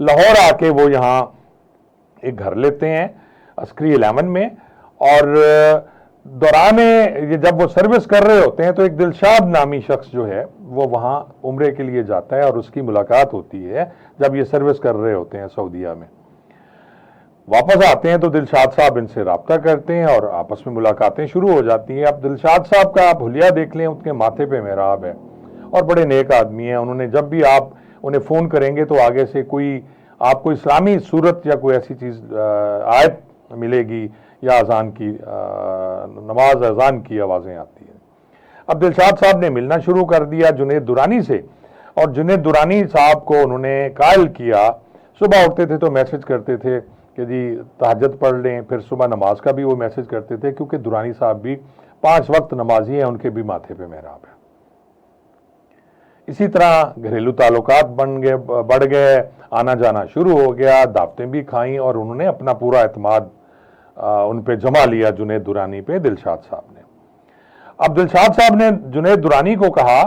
لاہور آ کے وہ یہاں ایک گھر لیتے ہیں عسکری 11 میں، اور دوران یہ جب وہ سروس کر رہے ہوتے ہیں تو ایک دلشاد نامی شخص جو ہے وہ وہاں عمرے کے لیے جاتا ہے اور اس کی ملاقات ہوتی ہے جب یہ سروس کر رہے ہوتے ہیں سعودیہ میں۔ واپس آتے ہیں تو دلشاد صاحب ان سے رابطہ کرتے ہیں اور آپس میں ملاقاتیں شروع ہو جاتی ہیں۔ اب دلشاد صاحب کا آپ حلیہ دیکھ لیں، ان کے ماتھے پہ محراب ہے اور بڑے نیک آدمی ہیں۔ انہوں نے جب بھی آپ انہیں فون کریں گے تو آگے سے آپ کو اسلامی صورت یا کوئی ایسی چیز آیت ملے گی یا اذان کی نماز اذان کی آوازیں آتی ہیں۔ اب دلشاد صاحب نے ملنا شروع کر دیا جنید دورانی سے، اور جنید دورانی صاحب کو انہوں نے قائل کیا، صبح اٹھتے تھے تو میسج کرتے تھے کہ جی تہجد پڑھ لیں، پھر صبح نماز کا بھی وہ میسج کرتے تھے، کیونکہ دورانی صاحب بھی 5 وقت نمازی ہیں، ان کے بھی ماتھے پہ محراب ہے۔ اسی طرح گھریلو تعلقات بڑھ گئے، آنا جانا شروع ہو گیا، دعوتیں بھی کھائیں، اور انہوں نے اپنا پورا اعتماد ان پہ جما لیا جنید دورانی پہ دلشاد صاحب نے۔ اب دلشاد صاحب نے جنید دورانی کو کہا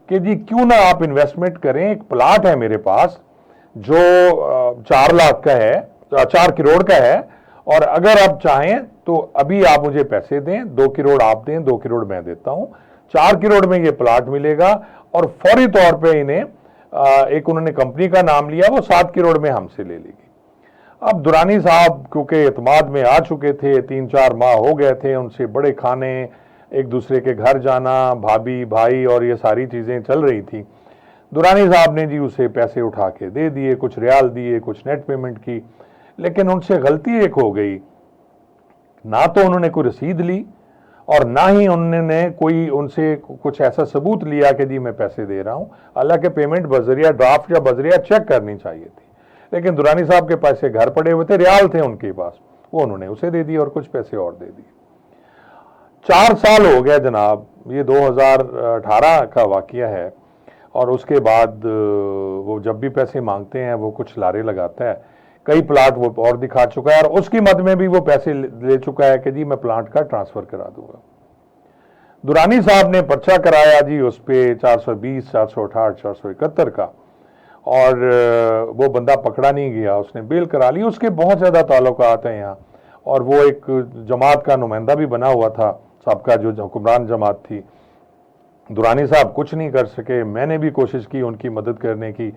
کہ جی کیوں نہ آپ انویسٹمنٹ کریں، ایک پلاٹ ہے میرے پاس جو 4 لاکھ کا ہے، 4 کروڑ کا ہے، اور اگر آپ چاہیں تو ابھی آپ مجھے پیسے دیں، 2 کروڑ آپ دیں، 2 کروڑ میں دیتا ہوں، 4 کروڑ میں یہ پلاٹ ملے گا، اور فوری طور پہ انہیں ایک انہوں نے کمپنی کا نام لیا، وہ 7 کروڑ میں ہم سے لے لے گی۔ اب دورانی صاحب کیونکہ اعتماد میں آ چکے تھے، 3-4 ماہ ہو گئے تھے، ان سے بڑے کھانے، ایک دوسرے کے گھر جانا، بھابھی بھائی اور یہ ساری چیزیں چل رہی تھی۔ دورانی صاحب نے جی اسے پیسے اٹھا کے دے دیے، کچھ ریال دیے، کچھ نیٹ پیمنٹ کی، لیکن ان سے غلطی ایک ہو گئی، نہ تو انہوں نے کوئی رسید لی اور نہ ہی انہوں نے کوئی ان سے کچھ ایسا ثبوت لیا کہ جی میں پیسے دے رہا ہوں، حالانکہ پیمنٹ بذریعہ ڈرافٹ یا بذریعہ چیک کرنی چاہیے تھی، لیکن دورانی صاحب کے پیسے گھر پڑے ہوئے تھے، ریال تھے ان کے پاس، وہ انہوں نے اسے دے دی اور کچھ پیسے اور دے دیے۔ 4 سال ہو گئے جناب، یہ 2018 کا واقعہ ہے، اور اس کے بعد وہ جب بھی پیسے مانگتے ہیں وہ کچھ لارے لگاتا ہے، کئی پلاٹ وہ اور دکھا چکا ہے، اور اس کی مد میں بھی وہ پیسے لے چکا ہے کہ جی میں پلانٹ کا ٹرانسفر کرا دوں گا۔ دورانی صاحب نے پرچہ کرایا جی اس پہ 420، 468، 471 کا، اور وہ بندہ پکڑا نہیں گیا، اس نے بیل کرا لی۔ اس کے بہت زیادہ تعلقات ہیں یہاں، اور وہ ایک جماعت کا نمائندہ بھی بنا ہوا تھا، سابقہ جو حکمران جماعت تھی۔ دورانی صاحب کچھ نہیں کر سکے، میں نے بھی کوشش کی ان کی مدد کرنے کی،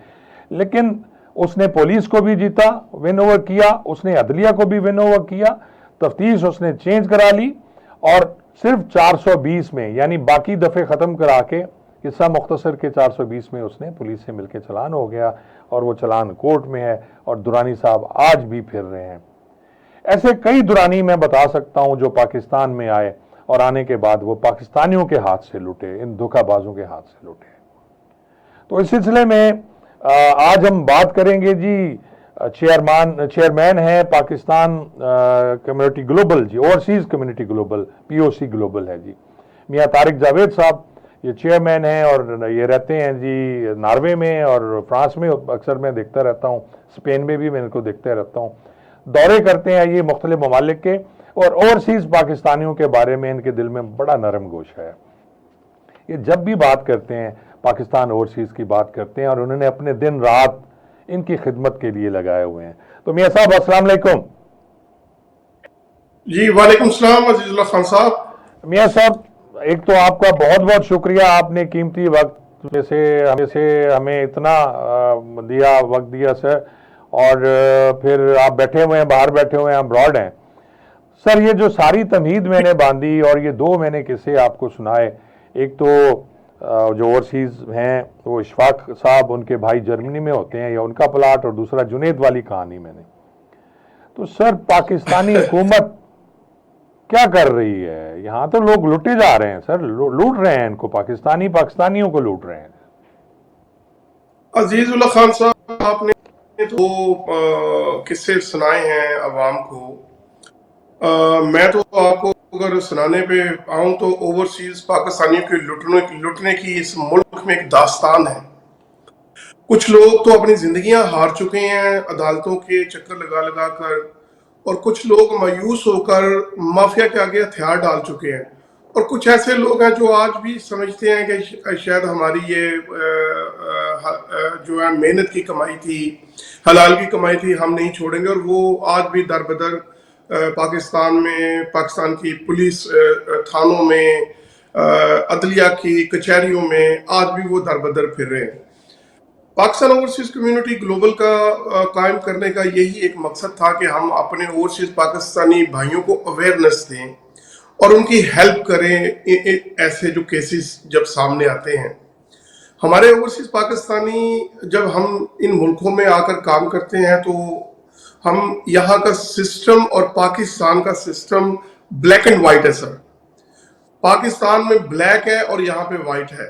لیکن اس نے پولیس کو بھی جیتا، ون اوور کیا، اس نے عدلیہ کو بھی ون اوور کیا، تفتیش اس نے چینج کرا لی، اور صرف 420 میں، یعنی باقی دفعے ختم کرا کے قصہ مختصر کے 420 میں اس نے پولیس سے مل کے چلان ہو گیا، اور وہ چلان کورٹ میں ہے، اور دورانی صاحب آج بھی پھر رہے ہیں۔ ایسے کئی دورانی میں بتا سکتا ہوں جو پاکستان میں آئے، اور آنے کے بعد وہ پاکستانیوں کے ہاتھ سے لوٹے، ان دھوکہ بازوں کے ہاتھ سے لوٹے۔ تو اس سلسلے میں آج ہم بات کریں گے جی، چیئرمین ہے پاکستان کمیونٹی گلوبل، جی overseas community global, POC global ہے جی، میاں طارق جاوید صاحب یہ چیئرمین ہیں، اور یہ رہتے ہیں جی ناروے میں اور فرانس میں، اکثر میں دیکھتا رہتا ہوں، اسپین میں بھی میں ان کو دیکھتا رہتا ہوں، دورے کرتے ہیں یہ مختلف ممالک کے، اور اوورسیز پاکستانیوں کے بارے میں ان کے دل میں بڑا نرم گوشہ ہے۔ یہ جب بھی بات کرتے ہیں پاکستان اوورسیز کی بات کرتے ہیں، اور انہوں نے اپنے دن رات ان کی خدمت کے لیے لگائے ہوئے ہیں۔ تو میاں صاحب السلام علیکم۔ جی وعلیکم السلام عزیز اللہ خان صاحب۔ میاں صاحب ایک تو آپ کا بہت بہت شکریہ، آپ نے قیمتی وقت میں سے ہمیں اتنا وقت دیا سر، اور پھر آپ بیٹھے ہوئے ہیں، باہر بیٹھے ہوئے ہیں، ہم براڈ ہیں سر۔ یہ جو ساری تمہید میں نے باندھی، اور یہ 2 میں نے قصے آپ کو سنائے، ایک تو جو اوورسیز ہیں وہ اشفاق صاحب، ان کے بھائی جرمنی میں ہوتے ہیں، یا ان کا پلاٹ، اور دوسرا جنید والی کہانی میں نے۔ تو سر پاکستانی حکومت کیا کر رہی ہے؟ یہاں تو لوگ لوٹے جا رہے ہیں سر، لوٹ رہے ہیں ان کو، پاکستانیوں کو لوٹ رہے ہیں۔ عزیز اللہ خان صاحب، آپ نے تو قصے سنائے ہیں عوام کو، میں تو آپ کو اگر سنانے پہ آؤں تو اوورسیز پاکستانیوں کے لوٹنے کی اس ملک میں ایک داستان ہے۔ کچھ لوگ تو اپنی زندگیاں ہار چکے ہیں عدالتوں کے چکر لگا لگا کر، اور کچھ لوگ مایوس ہو کر مافیا کے آگے ہتھیار ڈال چکے ہیں، اور کچھ ایسے لوگ ہیں جو آج بھی سمجھتے ہیں کہ شاید ہماری یہ جو ہے محنت کی کمائی تھی، حلال کی کمائی تھی، ہم نہیں چھوڑیں گے، اور وہ آج بھی در بدر پاکستان میں، پاکستان کی پولیس تھانوں میں، عدلیہ کی کچہریوں میں آج بھی وہ در بدر پھر رہے ہیں۔ پاکستان اوورسیز کمیونٹی گلوبل کا قائم کرنے کا یہی ایک مقصد تھا کہ ہم اپنے اوورسیز پاکستانی بھائیوں کو اویئرنس دیں اور ان کی ہیلپ کریں ایسے جو کیسز جب سامنے آتے ہیں۔ ہمارے اوورسیز پاکستانی جب ہم ان ملکوں میں آ کر کام کرتے ہیں تو ہم یہاں کا سسٹم اور پاکستان کا سسٹم بلیک اینڈ وائٹ ہے سر۔ پاکستان میں بلیک ہے اور یہاں پہ وائٹ ہے،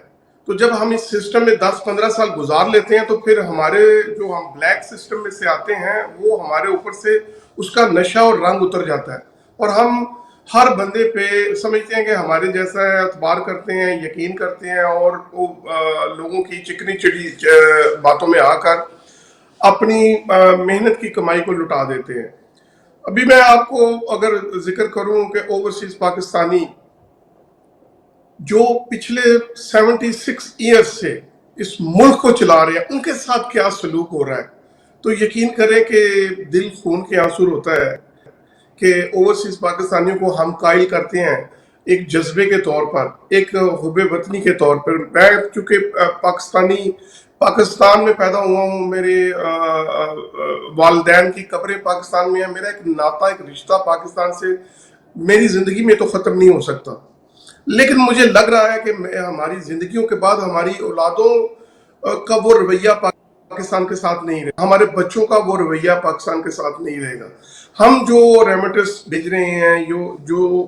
تو جب ہم اس سسٹم میں 10-15 سال گزار لیتے ہیں تو پھر ہمارے جو ہم بلیک سسٹم میں سے آتے ہیں وہ ہمارے اوپر سے اس کا نشہ اور رنگ اتر جاتا ہے، اور ہم ہر بندے پہ سمجھتے ہیں کہ ہمارے جیسا ہے، اعتبار کرتے ہیں، یقین کرتے ہیں، اور وہ لوگوں کی چکنی چڑی باتوں میں آ کر اپنی محنت کی کمائی کو لٹا دیتے ہیں۔ ابھی میں آپ کو اگر ذکر کروں کہ اوورسیز پاکستانی جو پچھلے 76 ایئر سے اس ملک کو چلا رہے ہیں، ان کے ساتھ کیا سلوک ہو رہا ہے، تو یقین کریں کہ دل خون کے آنسو ہوتا ہے کہ اوورسیز پاکستانیوں کو ہم قائل کرتے ہیں ایک جذبے کے طور پر، ایک حب وطنی کے طور پر۔ میں چونکہ پاکستان میں پیدا ہوا ہوں، میرے والدین کی قبریں پاکستان میں ہیں، میرا ایک ناطہ، ایک رشتہ پاکستان سے میری زندگی میں تو ختم نہیں ہو سکتا، لیکن مجھے لگ رہا ہے کہ ہماری زندگیوں کے بعد ہماری اولادوں کا وہ رویہ پاکستان کے ساتھ نہیں رہے، ہمارے بچوں کا وہ رویہ پاکستان کے ساتھ نہیں رہے گا۔ ہم جو ریمیٹنس بھیج رہے ہیں، جو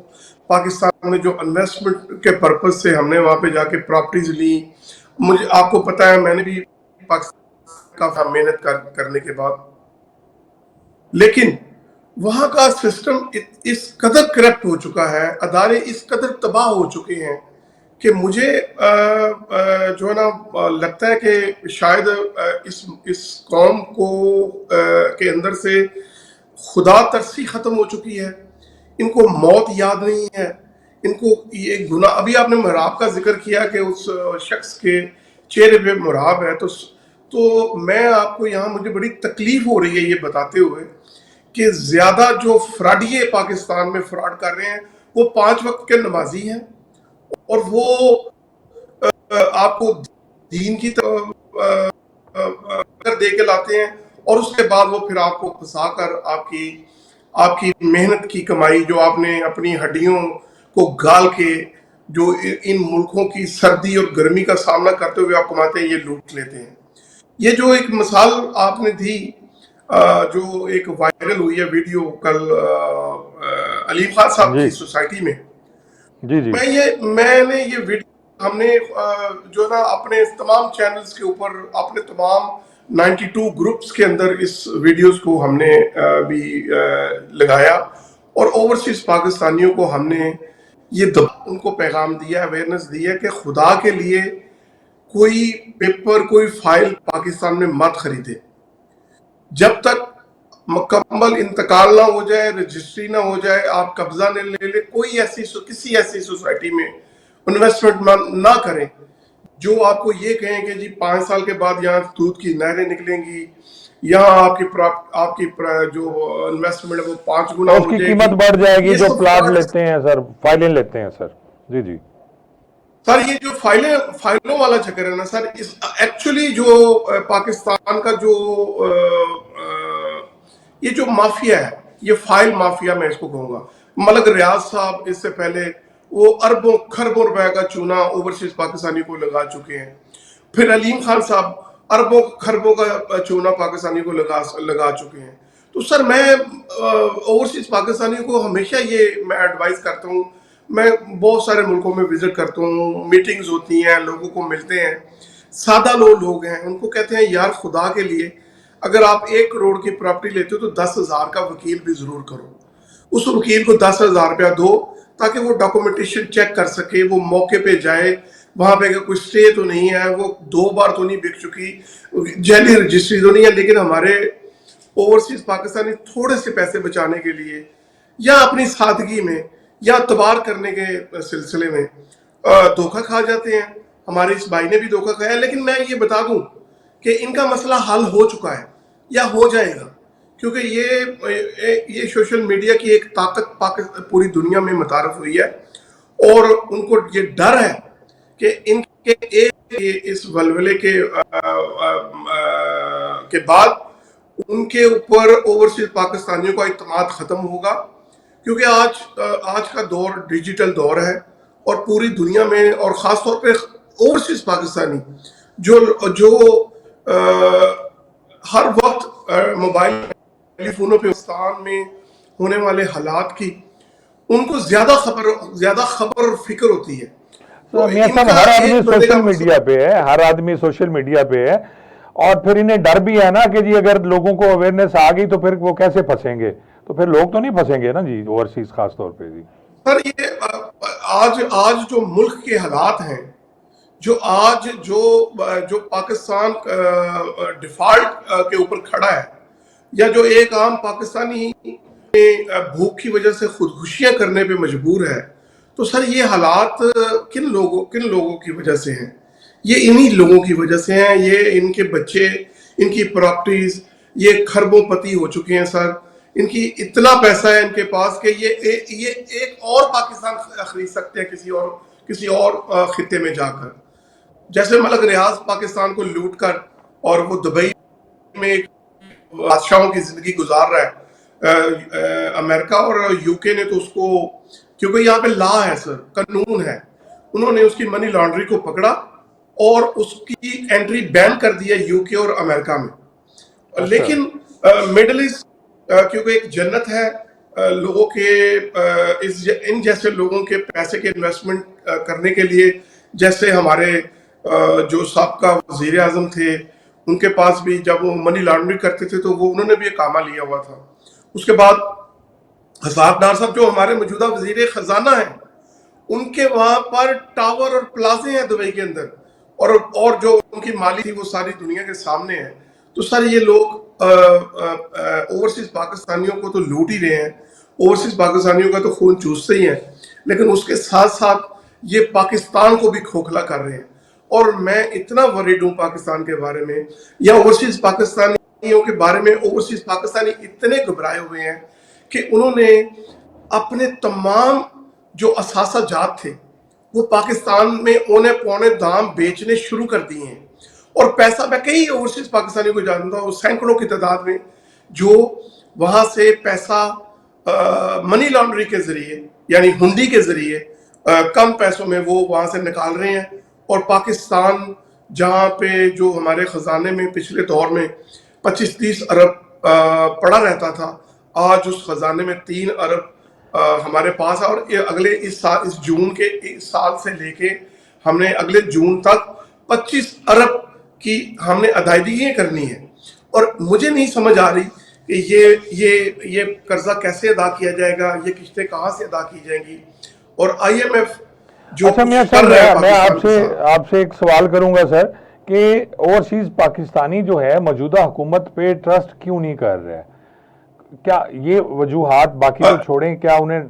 پاکستان میں جو انویسٹمنٹ کے پرپز سے ہم نے وہاں پہ جا کے پراپرٹیز لی، مجھے آپ کو پتا ہے میں نے بھی پاکستان کا محنت کرنے کے بعد، لیکن وہاں کا سسٹم اس قدر کرپٹ ہو چکا ہے، ادارے اس قدر تباہ ہو چکے ہیں کہ مجھے جو ہے نا لگتا ہے کہ شاید اس قوم کو کے اندر سے خدا ترسی ختم ہو چکی ہے، ان کو موت یاد نہیں ہے، ان کو یہ گناہ، ابھی آپ نے محراب کا ذکر کیا کہ اس شخص کے چہرے پہ محراب ہے، تو میں آپ کو یہاں مجھے بڑی تکلیف ہو رہی ہے یہ بتاتے ہوئے کہ زیادہ جو فراڈیے پاکستان میں فراڈ کر رہے ہیں وہ 5 وقت کے نمازی ہیں، اور وہ آپ کو دین کی دے کے لاتے ہیں، اور اس کے بعد وہ پھر آپ کو پھنسا کر آپ کی محنت کی کمائی جو آپ نے اپنی ہڈیوں کو گال کے جو ان ملکوں کی سردی اور گرمی کا سامنا کرتے ہوئے آپ کماتے ہیں، یہ لوٹ لیتے ہیں۔ یہ جو ایک مثال آپ نے دی، جو ایک وائرل ہوئی ہے ویڈیو کل علیم خان صاحب کی سوسائٹی میں، میں نے یہ ویڈیو ہم نے جو نا اپنے تمام چینلز کے اوپر، اپنے تمام 92 گروپس کے اندر اس ویڈیوز کو ہم نے بھی لگایا، اور اوورسیز پاکستانیوں کو ہم نے یہ ان کو پیغام دیا، اویئرنس دی ہے کہ خدا کے لیے کوئی پیپر، کوئی فائل پاکستان میں مت خریدے، جب تک مکمل انتقال نہ ہو جائے، رجسٹری نہ ہو جائے، آپ قبضہ نہ لے لے، کسی ایسی سوسائٹی میں انویسٹمنٹ نہ کریں جو آپ کو یہ کہیں کہ جی 5 سال کے بعد یہاں دودھ کی نہریں نکلیں گی، یہاں آپ کی جو انویسٹمنٹ ہے وہ 5 گنا ہو جائے گی، اس کی قیمت بڑھ جائے گی، جو پلاٹ لیتے ہیں سر، فائلیں لیتے ہیں سر۔ جی سر، یہ جو فائلوں والا چکر ہے نا سر، ایکچولی جو پاکستان کا یہ جو مافیا ہے، یہ فائل مافیا میں اس کو کہوں گا۔ ملک ریاض صاحب اس سے پہلے وہ اربوں خربوں روپے کا چونا اوورسیز پاکستانی کو لگا چکے ہیں، پھر علیم خان صاحب اربوں خربوں کا چونا پاکستانی کو لگا چکے ہیں۔ تو سر میں اوورسیز پاکستانی کو ہمیشہ یہ میں ایڈوائز کرتا ہوں، میں بہت سارے ملکوں میں وزٹ کرتا ہوں، میٹنگز ہوتی ہیں، لوگوں کو ملتے ہیں، سادہ لوگ ہیں، ان کو کہتے ہیں یار خدا کے لیے اگر آپ 1 کروڑ کی پراپرٹی لیتے ہو تو 10,000 کا وکیل بھی ضرور کرو، اس وکیل کو 10,000 روپیہ دو تاکہ وہ ڈاکومنٹیشن چیک کر سکے، وہ موقع پہ جائے، وہاں پہ کوئی سٹے تو نہیں ہے، وہ 2 بار تو نہیں بک چکی، جعلی رجسٹری تو نہیں ہے، لیکن ہمارے اوورسیز پاکستانی تھوڑے سے پیسے بچانے کے لیے یا اپنی سادگی میں یا اعتبار کرنے کے سلسلے میں دھوکہ کھا جاتے ہیں۔ ہمارے اس بھائی نے بھی دھوکہ کھایا، لیکن میں یہ بتا دوں کہ ان کا مسئلہ حل ہو چکا ہے، یا ہو جائے گا، کیونکہ یہ سوشل میڈیا کی ایک طاقت پوری دنیا میں متعارف ہوئی ہے، اور ان کو یہ ڈر ہے کہ ان کے اس ولولے کے بعد ان کے اوپر اوورسیز پاکستانیوں کا اعتماد ختم ہوگا، کیونکہ آج کا دور ڈیجیٹل دور ہے، اور پوری دنیا میں اور خاص طور پہ اوورسیز پاکستانی جو ہر وقت موبائل ٹیلی فونوں پہ پاکستان میں ہونے والے حالات کی ان کو زیادہ خبر اور فکر ہوتی ہے. میاں صاحب ہر آدمی سوشل میڈیا پہ ہے، ہر آدمی سوشل میڈیا پہ ہے، اور پھر انہیں ڈر بھی ہے نا کہ جی اگر لوگوں کو اویئرنیس آ گئی تو پھر وہ کیسے پھنسیں گے، تو پھر لوگ تو نہیں پھنسیں گے نا جی اوورسیز خاص طور پہ. جی سر، یہ آج جو ملک کے حالات ہیں، جو پاکستان ڈیفالٹ کے اوپر کھڑا ہے، یا جو ایک عام پاکستانی بھوک کی وجہ سے خودکشیاں کرنے پہ مجبور ہے، تو سر یہ حالات کن لوگوں کی وجہ سے ہیں؟ یہ انہی لوگوں کی وجہ سے ہیں. یہ ان کے بچے، ان کی پراپرٹیز یہ خربوں پتی ہو چکے ہیں سر. ان کی اتنا پیسہ ہے ان کے پاس کہ یہ ایک اور پاکستان خرید سکتے ہیں کسی اور خطے میں جا کر. جیسے ملک ریاض پاکستان کو لوٹ کر اور وہ دبئی میں بادشاہوں کی زندگی گزار رہا ہے. امریکہ اور یو کے نے تو اس کو، کیونکہ یہاں پہ لا ہے سر، قانون ہے، انہوں نے اس کی منی لانڈری کو پکڑا اور اس کی انٹری بین کر دیا یو کے اور امریکہ میں. لیکن مڈل ایسٹ کیونکہ ایک جنت ہے لوگوں کے، ان جیسے لوگوں کے پیسے کے انویسٹمنٹ کرنے کے لیے، جیسے ہمارے جو سابقہ وزیر اعظم تھے، ان کے پاس بھی جب وہ منی لانڈرنگ کرتے تھے تو انہوں نے بھی ایک کامہ لیا ہوا تھا. اس کے بعد حساب ڈار صاحب جو ہمارے موجودہ وزیر خزانہ ہیں، ان کے وہاں پر ٹاور اور پلازے ہیں دبئی کے اندر، اور جو ان کی مالی تھی وہ ساری دنیا کے سامنے ہے. تو سر یہ لوگ اوورسیز پاکستانیوں کو تو لوٹ ہی رہے ہیں، اوورسیز پاکستانیوں کا تو خون چوستے ہی ہیں، لیکن اس کے ساتھ ساتھ یہ پاکستان کو بھی کھوکھلا کر رہے ہیں. اور میں اتنا وریڈ ہوں پاکستان کے بارے میں، یا اوورسیز پاکستانیوں کے بارے میں. اوورسیز پاکستانی اتنے گھبرائے ہوئے ہیں کہ انہوں نے اپنے تمام جو اثاثہ جات تھے وہ پاکستان میں اونے پونے دام بیچنے شروع کر دیے ہیں. اور پیسہ، میں کئی اوورسیز پاکستانیوں کو جانتا ہوں سینکڑوں کی تعداد میں، جو وہاں سے پیسہ منی لانڈری کے ذریعے، یعنی ہنڈی کے ذریعے کم پیسوں میں وہ وہاں سے نکال رہے ہیں. اور پاکستان جہاں پہ جو ہمارے خزانے میں پچھلے دور میں 25-30 ارب پڑا رہتا تھا، آج اس خزانے میں 3 ارب ہمارے پاس ہے. اور اگلے اس جون کے سال سے لے کے ہم نے اگلے جون تک 25 ارب کی ہم نے ادائیگیاں کرنی ہے. اور مجھے نہیں سمجھ آ رہی کہ یہ قرضہ کیسے ادا کیا جائے گا، یہ قسطیں کہاں سے ادا کی جائیں گی. اور آئی ایم ایف جو اچھا میاں صاحب، میں آپ سے ایک سوال کروں گا سر کہ اوورسیز پاکستانی جو ہے موجودہ حکومت پہ ٹرسٹ کیوں نہیں کر رہے؟ کیا یہ وجوہات باقی تو چھوڑیں، کیا انہیں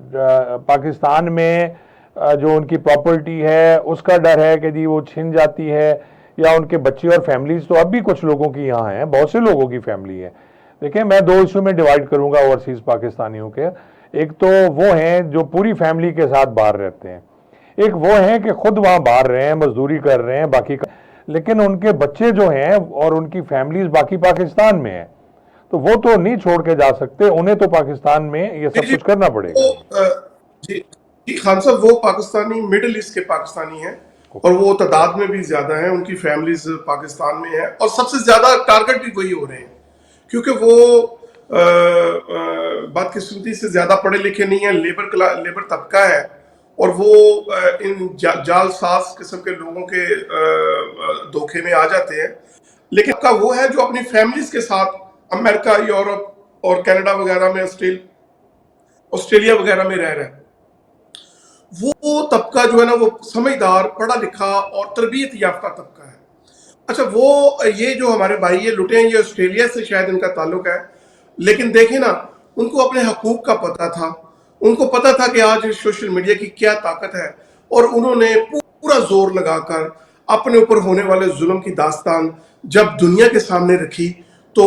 پاکستان میں جو ان کی پراپرٹی ہے اس کا ڈر ہے کہ جی وہ چھن جاتی ہے، یا ان کے بچے اور فیملیز تو اب بھی کچھ لوگوں کی یہاں ہیں، بہت سے لوگوں کی فیملی ہے. دیکھیں میں 2 حصوں میں ڈیوائیڈ کروں گا اوورسیز پاکستانیوں کے. ایک تو وہ ہیں جو پوری فیملی کے ساتھ باہر رہتے ہیں، ایک وہ ہیں کہ خود وہاں باہر رہے ہیں، مزدوری کر رہے ہیں باقی لیکن ان کے بچے جو ہیں اور ان کی فیملیز باقی پاکستان میں ہیں، تو وہ تو نہیں چھوڑ کے جا سکتے، انہیں تو پاکستان میں یہ سب کچھ کرنا پڑے گا. جی خان صاحب، وہ پاکستانی مڈل ایسٹ کے پاکستانی ہیں، اور وہ تعداد میں بھی زیادہ ہیں، ان کی فیملیز پاکستان میں ہیں، اور سب سے زیادہ ٹارگٹ بھی وہی ہو رہے ہیں، کیونکہ وہ بدقسمتی سے زیادہ پڑھے لکھے نہیں ہیں، لیبر طبقہ ہے، اور وہ ان جال ساز قسم کے لوگوں کے دھوکے میں آ جاتے ہیں. لیکن کا وہ ہے جو اپنی فیملیز کے ساتھ امریکہ، یورپ اور کینیڈا وغیرہ میں، آسٹریلیا وغیرہ میں رہ رہے ہیں. وہ طبقہ جو ہے نا، وہ سمجھدار، پڑھا لکھا اور تربیت یافتہ طبقہ ہے. اچھا، وہ یہ جو ہمارے بھائی یہ لٹے ہیں، یہ آسٹریلیا سے شاید ان کا تعلق ہے، لیکن دیکھیں نا، ان کو اپنے حقوق کا پتہ تھا، ان کو پتہ تھا کہ آج سوشل میڈیا کی کیا طاقت ہے، اور انہوں نے پورا زور لگا کر اپنے اوپر ہونے والے ظلم کی داستان جب دنیا کے سامنے رکھی، تو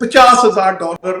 $50,000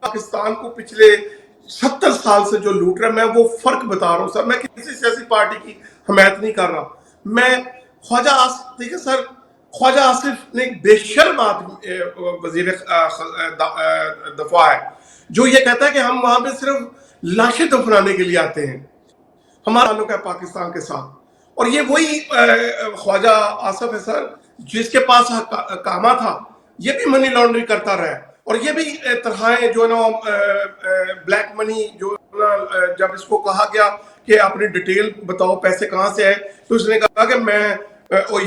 پاکستان کو پچھلے 70 سال سے جو لوٹ رہا ہے، میں وہ فرق بتا رہا ہوں سر. میں کسی سیاسی پارٹی کی حمایت نہیں کر رہا. میں خواجہ آصف، دیکھیں سر، خواجہ آصف نے ایک بے شرم آدمی وزیر دفاع ہے جو یہ کہتا ہے کہ ہم وہاں پہ صرف لاشیں دفنانے کے لیے آتے ہیں. ہمارا تعلق ہے پاکستان کے ساتھ. اور یہ وہی خواجہ آصف ہے سر جس کے پاس کاما تھا، یہ بھی منی لانڈرنگ کرتا رہا ہے. اور یہ بھی طرح جو ہے نا بلیک منی، جو جب اس کو کہا گیا کہ اپنی ڈیٹیل بتاؤ پیسے کہاں سے آئے، تو اس نے کہا کہ میں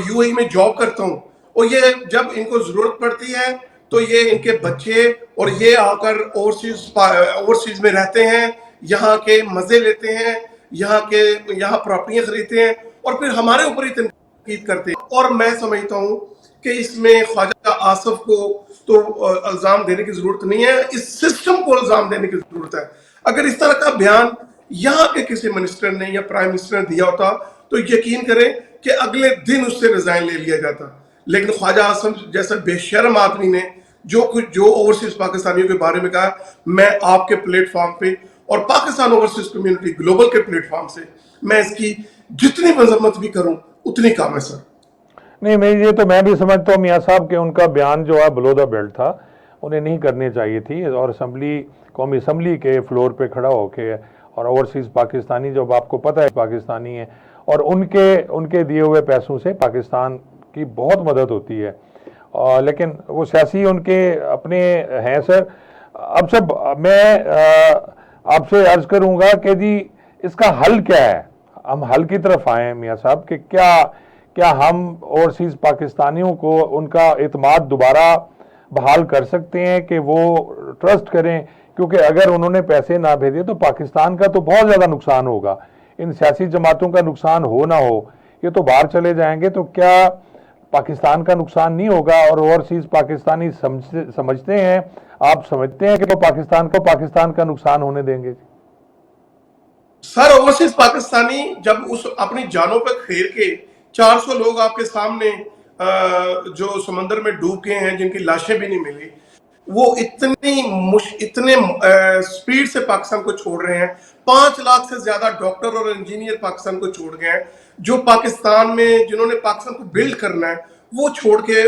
یو اے میں جاب کرتا ہوں. اور یہ جب ان کو ضرورت پڑتی ہے تو یہ ان کے بچے اور یہ آ کر اوورسیز میں رہتے ہیں، یہاں کے مزے لیتے ہیں، یہاں پراپرٹیاں خریدتے ہیں اور پھر ہمارے اوپر ہی تنقید کرتے ہیں. اور میں سمجھتا ہوں کہ اس میں خواجہ آصف کو تو الزام دینے کی ضرورت نہیں ہے، اس سسٹم کو الزام دینے کی ضرورت ہے. اگر اس طرح کا بیان یہاں کے کسی منسٹر نے یا پرائم منسٹر نے دیا ہوتا تو یقین کریں کہ اگلے دن اس سے ریزائن لے لیا جاتا. لیکن خواجہ آصف جیسا بے شرم آدمی نے جو اوورسیز پاکستانیوں کے بارے میں کہا، میں آپ کے پلیٹ فارم پہ اور پاکستان اوورسیز کمیونٹی گلوبل کے پلیٹ فارم سے میں اس کی جتنی مذمت بھی کروں اتنی کام ہے سر. نہیں، یہ تو میں بھی سمجھتا ہوں میاں صاحب کہ ان کا بیان جو ہے بلو دا بیلٹ تھا، انہیں نہیں کرنی چاہیے تھی. اور قومی اسمبلی کے فلور پہ کھڑا ہو کے اور اوورسیز پاکستانی، جو آپ کو پتہ ہے پاکستانی ہیں اور ان کے دیے ہوئے پیسوں سے پاکستان کی بہت مدد ہوتی ہے، لیکن وہ سیاسی ان کے اپنے ہیں سر. اب سب میں آپ سے عرض کروں گا کہ جی اس کا حل کیا ہے. ہم حل کی طرف آئے ہیں میاں صاحب کہ کیا ہم اوورسیز پاکستانیوں کو ان کا اعتماد دوبارہ بحال کر سکتے ہیں کہ وہ ٹرسٹ کریں، کیونکہ اگر انہوں نے پیسے نہ بھیجے تو پاکستان کا تو بہت زیادہ نقصان ہوگا. ان سیاسی جماعتوں کا نقصان ہو نہ ہو، یہ تو باہر چلے جائیں گے، تو کیا پاکستان کا نقصان نہیں ہوگا؟ اور اوورسیز پاکستانی سمجھتے ہیں، آپ سمجھتے ہیں کہ وہ پاکستان کا نقصان ہونے دیں گے؟ سر اوورسیز پاکستانی جب اپنی جانوں پہ کھیر کے 400 لوگ آپ کے سامنے جو سمندر میں ڈوب گئے ہیں، جن کی لاشیں بھی نہیں ملی، وہ اتنے سپیڈ سے پاکستان کو چھوڑ رہے ہیں. 5 لاکھ سے زیادہ ڈاکٹر اور انجینئر پاکستان کو چھوڑ گئے ہیں، جو پاکستان میں جنہوں نے پاکستان کو بلڈ کرنا ہے وہ چھوڑ کے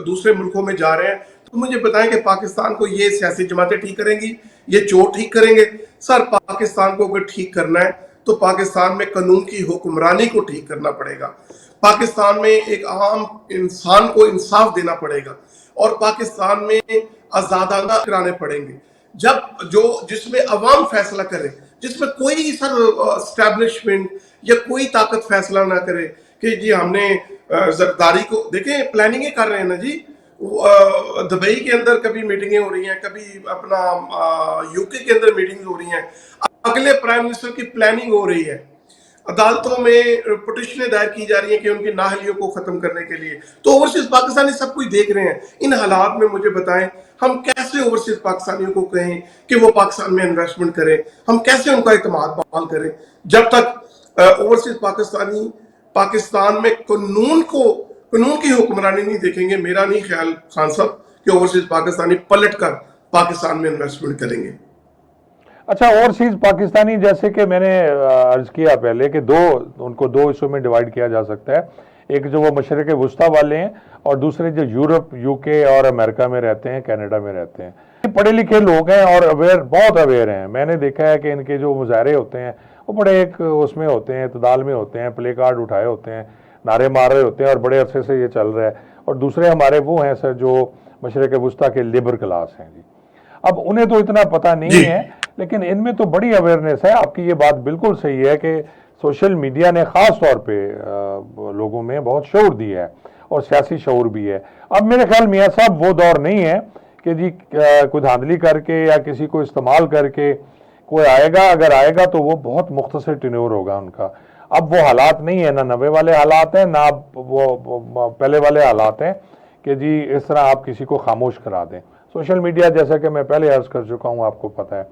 دوسرے ملکوں میں جا رہے ہیں. تو مجھے بتائیں کہ پاکستان کو یہ سیاسی جماعتیں ٹھیک کریں گی؟ یہ چور ٹھیک کریں گے؟ سر پاکستان کو اگر ٹھیک کرنا ہے تو پاکستان میں قانون کی حکمرانی کو ٹھیک کرنا پڑے گا. پاکستان میں ایک عام انسان کو انصاف دینا پڑے گا اور پاکستان میں آزادانہ کرانے پڑیں گے، جس میں عوام فیصلہ کرے، جس میں کوئی سر اسٹیبلشمنٹ یا کوئی طاقت فیصلہ نہ کرے کہ جی ہم نے زرداری کو دیکھیں پلاننگیں کر رہے ہیں نا جی. دبئی کے اندر کبھی میٹنگیں ہو رہی ہیں، کبھی اپنا یو کے اندر میٹنگ ہو رہی ہیں، اگلے پرائم منسٹر کی پلاننگ ہو رہی ہے. عدالتوں میں پٹیشنیں دائر کی جا رہی ہیں کہ ان کی نااہلیوں کو ختم کرنے کے لیے. تو اوورسیز پاکستانی سب کچھ دیکھ رہے ہیں. ان حالات میں مجھے بتائیں ہم کیسے اوورسیز پاکستانیوں کو کہیں کہ وہ پاکستان میں انویسٹمنٹ کریں؟ ہم کیسے ان کا اعتماد بحال کریں جب تک اوورسیز پاکستانی پاکستان میں قانون کی حکمرانی نہیں دیکھیں گے؟ میرا نہیں خیال خان صاحب کہ اوورسیز پاکستانی پلٹ کر پاکستان میں انویسٹمنٹ کریں گے. اچھا، اوورسیز پاکستانی جیسے کہ میں نے عرض کیا پہلے کہ ان کو دو حصوں میں ڈیوائیڈ کیا جا سکتا ہے. ایک جو وہ مشرق وسطیٰ والے ہیں اور دوسرے جو یورپ، یو کے اور امریکہ میں رہتے ہیں، کینیڈا میں رہتے ہیں. پڑھے لکھے لوگ ہیں اور بہت اویئر ہیں. میں نے دیکھا ہے کہ ان کے جو مظاہرے ہوتے ہیں وہ بڑے ایک اس میں ہوتے ہیں، اعتدال میں ہوتے ہیں، پلے کارڈ اٹھائے ہوتے ہیں، نعرے مار رہے ہوتے ہیں اور بڑے عرصے سے یہ چل رہا ہے. اور دوسرے ہمارے وہ ہیں سر جو مشرق وسطیٰ کے لیبر کلاس ہیں جی. اب انہیں تو اتنا پتہ نہیں ہے، لیکن ان میں تو بڑی اویئرنیس ہے. آپ کی یہ بات بالکل صحیح ہے کہ سوشل میڈیا نے خاص طور پہ لوگوں میں بہت شعور دیا ہے اور سیاسی شعور بھی ہے. اب میرے خیال میاں صاحب وہ دور نہیں ہے کہ جی کوئی دھاندلی کر کے یا کسی کو استعمال کر کے کوئی آئے گا. اگر آئے گا تو وہ بہت مختصر ٹینیور ہوگا ان کا. اب وہ حالات نہیں ہیں، نہ 90 والے حالات ہیں، نہ وہ پہلے والے حالات ہیں کہ جی اس طرح آپ کسی کو خاموش کرا دیں. سوشل میڈیا جیسا کہ میں پہلے عرض کر چکا ہوں، آپ کو پتہ ہے،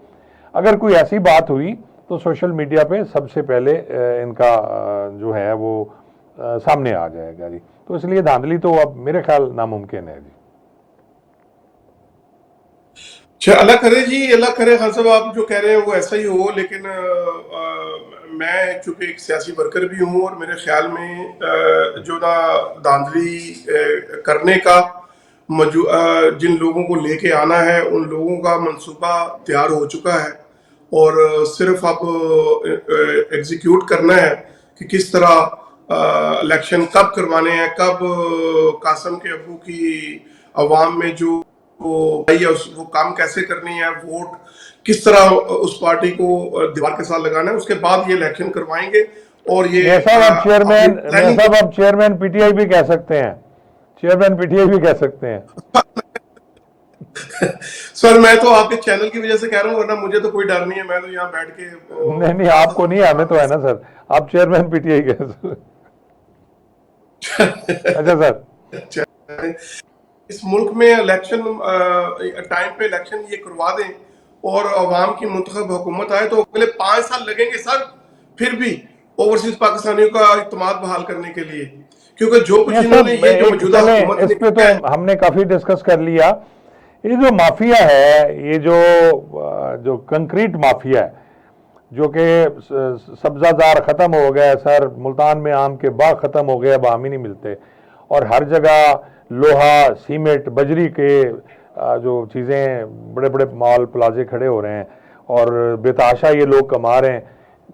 اگر کوئی ایسی بات ہوئی تو سوشل میڈیا پہ سب سے پہلے ان کا جو ہے وہ سامنے آ جائے گا جی. تو اس لیے دھاندلی تو اب میرے خیال ناممکن ہے جی. اچھا، اللہ کرے جی، اللہ کرے خان صاحب آپ جو کہہ رہے ہیں وہ ایسا ہی ہو، لیکن میں چونکہ ایک سیاسی ورکر بھی ہوں، اور میرے خیال میں جو نا دھاندلی کرنے کا جن لوگوں کو لے کے آنا ہے ان لوگوں کا منصوبہ تیار ہو چکا ہے، اور صرف اب ایگزیکیوٹ کرنا ہے کہ کس طرح الیکشن کب کروانے ہیں، کب قاسم کے ابو کی عوام میں جو وہ کام کیسے کرنی ہے، ووٹ کس طرح اس پارٹی کو دیوار کے ساتھ لگانا ہے، اس کے بعد یہ الیکشن کروائیں گے۔ اور یہ میاں صاحب آپ چیئرمین پی ٹی آئی بھی کہہ سکتے ہیں، چیئرمین پی ٹی آئی بھی کہہ سکتے ہیں۔ سر میں تو آپ کے چینل کی وجہ سے کہہ رہا ہوں، ورنہ مجھے تو کوئی ڈر نہیں ہے، میں تو یہاں بیٹھ کے نہیں آپ کو نہیں، ہمیں تو ہے نا سر، آپ چیئرمین پی ٹی آئی کہہ سکتے۔ اچھا سر، اس ملک میں الیکشن ٹائم پہ الیکشن یہ کروا دیں اور عوام کی منتخب حکومت آئے تو اگلے 5 سال لگیں گے سر، پھر بھی اوورسیز پاکستانیوں کا اعتماد بحال کرنے کے لیے، کیونکہ جو کچھ انہوں نے یہ جو موجودہ حکومت نے اس پہ تو ہم نے کافی ڈسکس کر لیا۔ یہ جو مافیا ہے، یہ جو کنکریٹ مافیا ہے، جو کہ سبزہ زار ختم ہو گیا سر، ملتان میں آم کے باغ ختم ہو گئے، اب آم ہی نہیں ملتے، اور ہر جگہ لوہا، سیمنٹ، بجری کے جو چیزیں، بڑے بڑے مال پلازے کھڑے ہو رہے ہیں، اور بے تحاشا یہ لوگ کما رہے ہیں،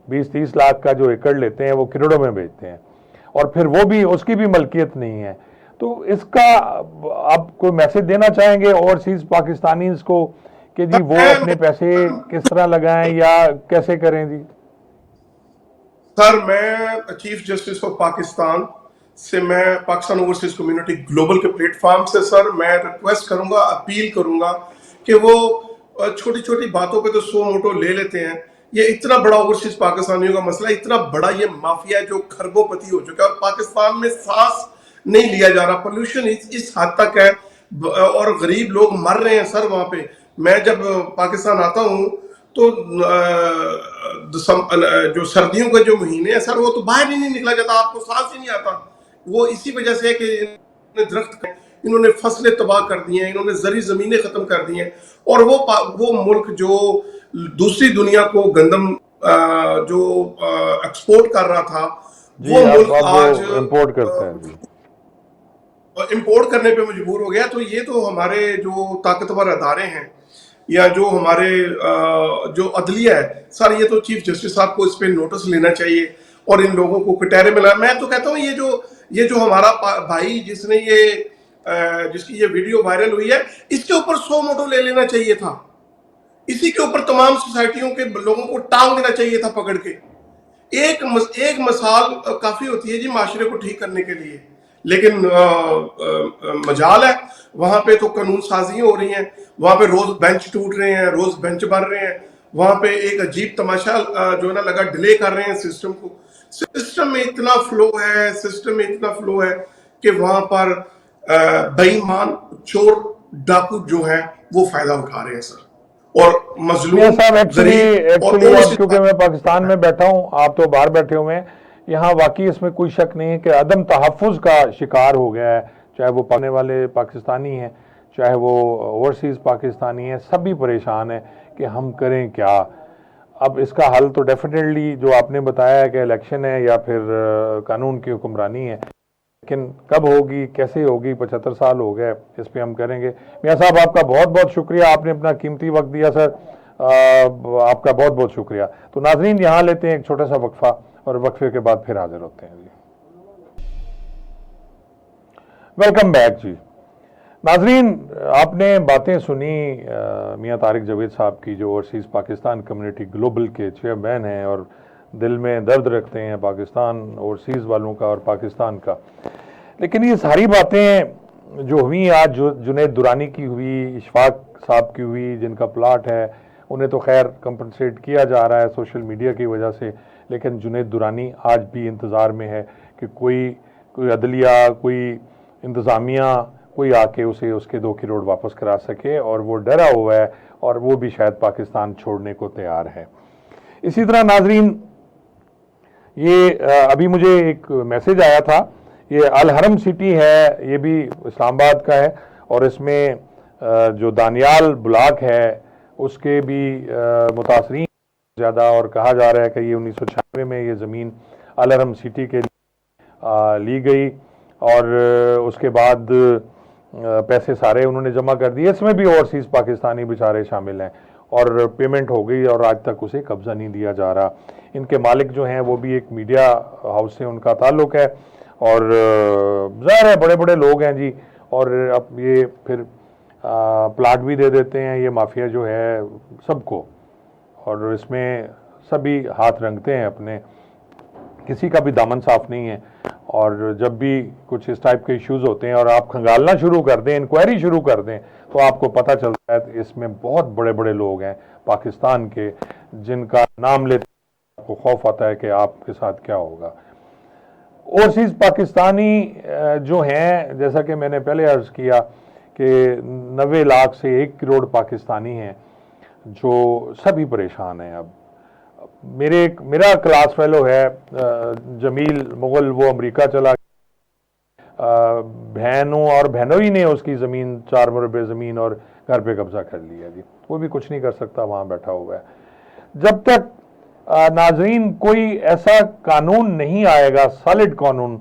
20-30 لاکھ کا جو ایکڑ لیتے ہیں وہ کروڑوں میں بیچتے ہیں، اور پھر وہ بھی اس کی بھی ملکیت نہیں ہے۔ تو اس کا آپ کوئی میسج دینا چاہیں گے اوورسیز پاکستانیز کو کہ جی وہ اپنے پیسے کس طرح لگائیں یا کیسے کریں جی؟ سر میں چیف جسٹس آف پاکستان سے، میں پاکستان اوورسیز کمیونٹی گلوبل کے پلیٹ فارم سے سر میں ریکویسٹ کروں گا، اپیل کروں گا کہ وہ چھوٹی چھوٹی باتوں پہ تو سو موٹو لے لیتے ہیں۔ یہ اتنا بڑا اوورسیز پاکستانیوں کا مسئلہ، اتنا بڑا یہ مافیا جو کھربوں پتی ہو چکا ہے، اور پاکستان میں سانس نہیں لیا جا رہا، پولوشن اس حد تک ہے، اور غریب لوگ مر رہے ہیں سر وہاں پہ۔ میں جب پاکستان آتا ہوں تو جو سردیوں کے جو مہینے ہیں سر، وہ تو باہر ہی نہیں نکلا جاتا، آپ کو سانس ہی نہیں آتا۔ وہ اسی وجہ سے ہے کہ درخت انہوں نے فصلیں تباہ کر دی ہیں، انہوں نے زرعی زمینیں ختم کر دی ہیں، اور وہ ملک جو دوسری دنیا کو گندم جو ایکسپورٹ کر رہا تھا، وہ ملک آج امپورٹ کرتا ہے، امپورٹ کرنے پہ مجبور ہو گیا۔ تو یہ تو ہمارے جو طاقتور ادارے ہیں یا جو ہمارے جو عدلیہ ہے سر، یہ تو چیف جسٹس صاحب کو اس پہ نوٹس لینا چاہیے اور ان لوگوں کو کٹہرے میں لانا۔ میں تو کہتا ہوں یہ جو ہمارا بھائی جس نے جس کی یہ ویڈیو وائرل ہوئی ہے، اس کے اوپر 100 موٹو لے لینا چاہیے تھا، اسی کے اوپر تمام سوسائٹیوں کے لوگوں کو ٹانگ دینا چاہیے تھا پکڑ کے۔ ایک مثال کافی ہوتی ہے جی معاشرے کو ٹھیک کرنے کے لیے، لیکن مجال ہے وہاں پہ تو قانون سازیاں ہو رہی ہیں، وہاں پہ روز بینچ ٹوٹ رہے ہیں، روز بینچ بن رہے ہیں، وہاں پہ ایک عجیب تماشا جو ہے نا لگا ڈیلے کر رہے ہیں سسٹم کو۔ سسٹم میں اتنا فلو ہے کہ وہاں پر بے ایمان چور ڈاکو جو ہیں وہ فائدہ اٹھا رہے ہیں سر، اور مظلوم کیونکہ میں پاکستان میں بیٹھا ہوں، آپ تو باہر بیٹھے ہوئے ہیں، یہاں واقعی اس میں کوئی شک نہیں ہے کہ عدم تحفظ کا شکار ہو گیا ہے، چاہے وہ پڑھنے والے پاکستانی ہیں، چاہے وہ اوورسیز پاکستانی ہیں، سب بھی پریشان ہیں کہ ہم کریں کیا۔ اب اس کا حل تو ڈیفینیٹلی جو آپ نے بتایا ہے کہ الیکشن ہے یا پھر قانون کی حکمرانی ہے، لیکن کب ہوگی، کیسے ہوگی، 75 سال ہو گئے، اس پہ ہم کریں گے۔ میاں صاحب آپ کا بہت بہت شکریہ، آپ نے اپنا قیمتی وقت دیا سر، آپ کا بہت بہت شکریہ۔ تو ناظرین یہاں لیتے ہیں ایک چھوٹا سا وقفہ، اور وقفے کے بعد پھر حاضر ہوتے ہیں جی۔ ویلکم بیک جی۔ ناظرین آپ نے باتیں سنی میاں طارق جاوید صاحب کی، جو اوورسیز پاکستان کمیونٹی گلوبل کے چیئرمین ہیں اور دل میں درد رکھتے ہیں پاکستان اوورسیز والوں کا اور پاکستان کا۔ لیکن یہ ساری باتیں جو ہوئی آج، جنید درانی کی ہوئی، اشفاق صاحب کی ہوئی، جن کا پلاٹ ہے انہیں تو خیر کمپنسیٹ کیا جا رہا ہے سوشل میڈیا کی وجہ سے، لیکن جنید درانی آج بھی انتظار میں ہے کہ کوئی عدلیہ، کوئی انتظامیہ کوئی آ کے اسے اس کے 2 کروڑ واپس کرا سکے، اور وہ ڈرا ہوا ہے اور وہ بھی شاید پاکستان چھوڑنے کو تیار ہے۔ اسی طرح ناظرین یہ ابھی مجھے ایک میسج آیا تھا، یہ الحرم سٹی ہے، یہ بھی اسلام آباد کا ہے، اور اس میں جو دانیال بلاک ہے اس کے بھی متاثرین زیادہ، اور کہا جا رہا ہے کہ یہ 1996 میں یہ زمین الرم سٹی کے لیے لی گئی، اور اس کے بعد پیسے سارے انہوں نے جمع کر دیے. اس میں بھی اوورسیز پاکستانی بیچارے شامل ہیں، اور پیمنٹ ہو گئی اور آج تک اسے قبضہ نہیں دیا جا رہا. ان کے مالک جو ہیں وہ بھی ایک میڈیا ہاؤس سے ان کا تعلق ہے، اور ظاہر ہے بڑے بڑے لوگ ہیں جی، اور اب یہ پھر پلاٹ بھی دے دیتے ہیں یہ مافیا جو ہے سب کو، اور اس میں سبھی ہاتھ رنگتے ہیں اپنے، کسی کا بھی دامن صاف نہیں ہے. اور جب بھی کچھ اس ٹائپ کے ایشوز ہوتے ہیں اور آپ کھنگالنا شروع کر دیں، انکوائری شروع کر دیں، تو آپ کو پتہ چلتا ہے اس میں بہت بڑے بڑے لوگ ہیں پاکستان کے، جن کا نام لیتے آپ کو خوف آتا ہے کہ آپ کے ساتھ کیا ہوگا. اوورسیز پاکستانی جو ہیں، جیسا کہ میں نے پہلے عرض کیا کہ 90 لاکھ سے 1 کروڑ پاکستانی ہیں جو سبھی پریشان ہیں. اب میرا کلاس فیلو ہے جمیل مغل، وہ امریکہ چلا گیا، بہنوں اور بہنوئی نے اس کی زمین 4 مربع زمین اور گھر پہ قبضہ کر لیا جی، وہ بھی کچھ نہیں کر سکتا، وہاں بیٹھا ہوا ہے. جب تک ناظرین کوئی ایسا قانون نہیں آئے گا، سالڈ قانون،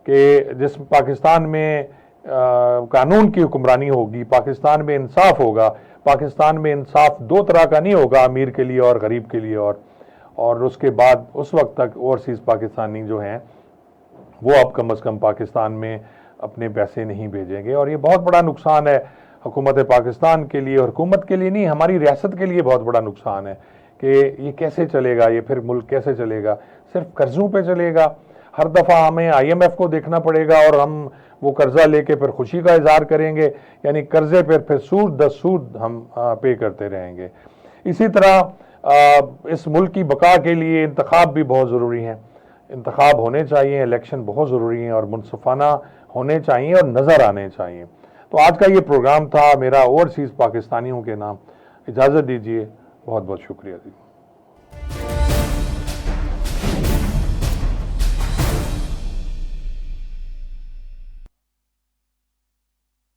کہ جس پاکستان میں قانون کی حکمرانی ہوگی، پاکستان میں انصاف ہوگا، پاکستان میں انصاف 2 طرح کا نہیں ہوگا، امیر کے لیے اور غریب کے لیے، اور اس کے بعد اس وقت تک اوورسیز پاکستانی جو ہیں وہ اب کم از کم پاکستان میں اپنے پیسے نہیں بھیجیں گے. اور یہ بہت بڑا نقصان ہے حکومت پاکستان کے لیے، اور حکومت کے لیے نہیں، ہماری ریاست کے لیے بہت بڑا نقصان ہے کہ یہ کیسے چلے گا، یہ پھر ملک کیسے چلے گا، صرف قرضوں پہ چلے گا. ہر دفعہ ہمیں IMF کو دیکھنا پڑے گا، اور ہم وہ قرضہ لے کے پھر خوشی کا اظہار کریں گے، یعنی قرضے پھر سود در سود ہم پے کرتے رہیں گے. اسی طرح اس ملک کی بقا کے لیے انتخاب بھی بہت ضروری ہیں، انتخاب ہونے چاہیے، الیکشن بہت ضروری ہیں، اور منصفانہ ہونے چاہیے اور نظر آنے چاہیے. تو آج کا یہ پروگرام تھا میرا اوورسیز پاکستانیوں کے نام. اجازت دیجیے، بہت بہت شکریہ جی.